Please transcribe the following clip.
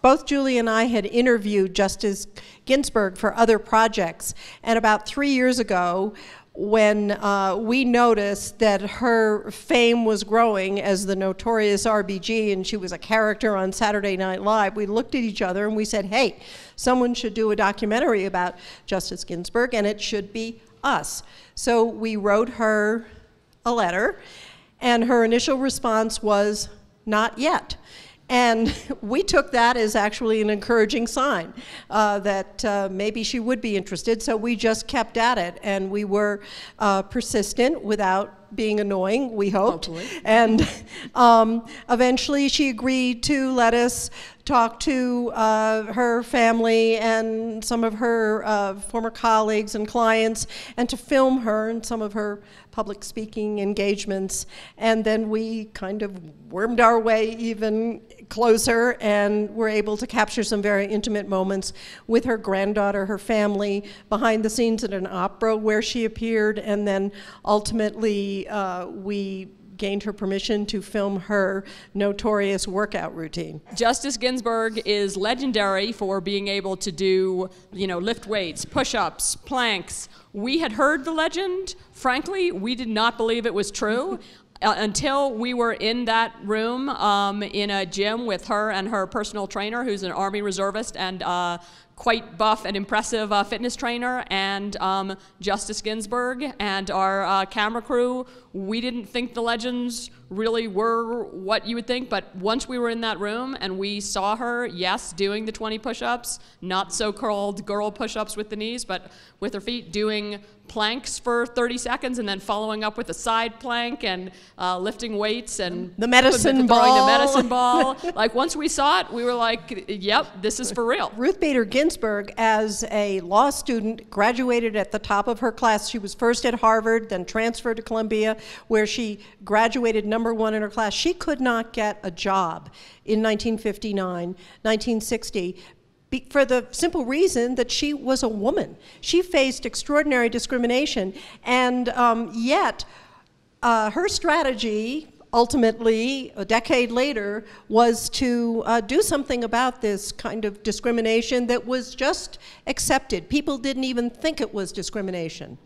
both Julie and I had interviewed Justice Ginsburg for other projects, and about 3 years ago, when we noticed that her fame was growing as the notorious RBG, and she was a character on Saturday Night Live, we looked at each other and we said, hey, someone should do a documentary about Justice Ginsburg, and it should be us. So we wrote her a letter, and her initial response was, not yet. And we took that as actually an encouraging sign that maybe she would be interested, so we just kept at it, and we were persistent without being annoying, we hoped. Hopefully. And eventually she agreed to let us talk to her family and some of her former colleagues and clients, and to film her and some of her public speaking engagements. And then we kind of wormed our way even closer and were able to capture some very intimate moments with her granddaughter, her family, behind the scenes at an opera where she appeared, and then ultimately we gained her permission to film her notorious workout routine. Justice Ginsburg is legendary for being able to do, lift weights, push-ups, planks. We had heard the legend. Frankly, we did not believe it was true until we were in that room in a gym with her and her personal trainer, who's an Army reservist and quite buff and impressive fitness trainer, and Justice Ginsburg and our camera crew. We didn't think the legends really were what you would think, but once we were in that room and we saw her, yes, doing the 20 push-ups, not so-called girl push-ups with the knees, but with her feet, doing planks for 30 seconds and then following up with a side plank and lifting weights and the medicine ball. Throwing the medicine ball. Like, once we saw it, we were like, yep, this is for real. Ruth Bader Ginsburg, as a law student, graduated at the top of her class. She was first at Harvard, then transferred to Columbia, where she graduated #1 in her class. She could not get a job in 1959, 1960, for the simple reason that she was a woman. She faced extraordinary discrimination, and yet her strategy, ultimately, a decade later, was to do something about this kind of discrimination that was just accepted. People didn't even think it was discrimination.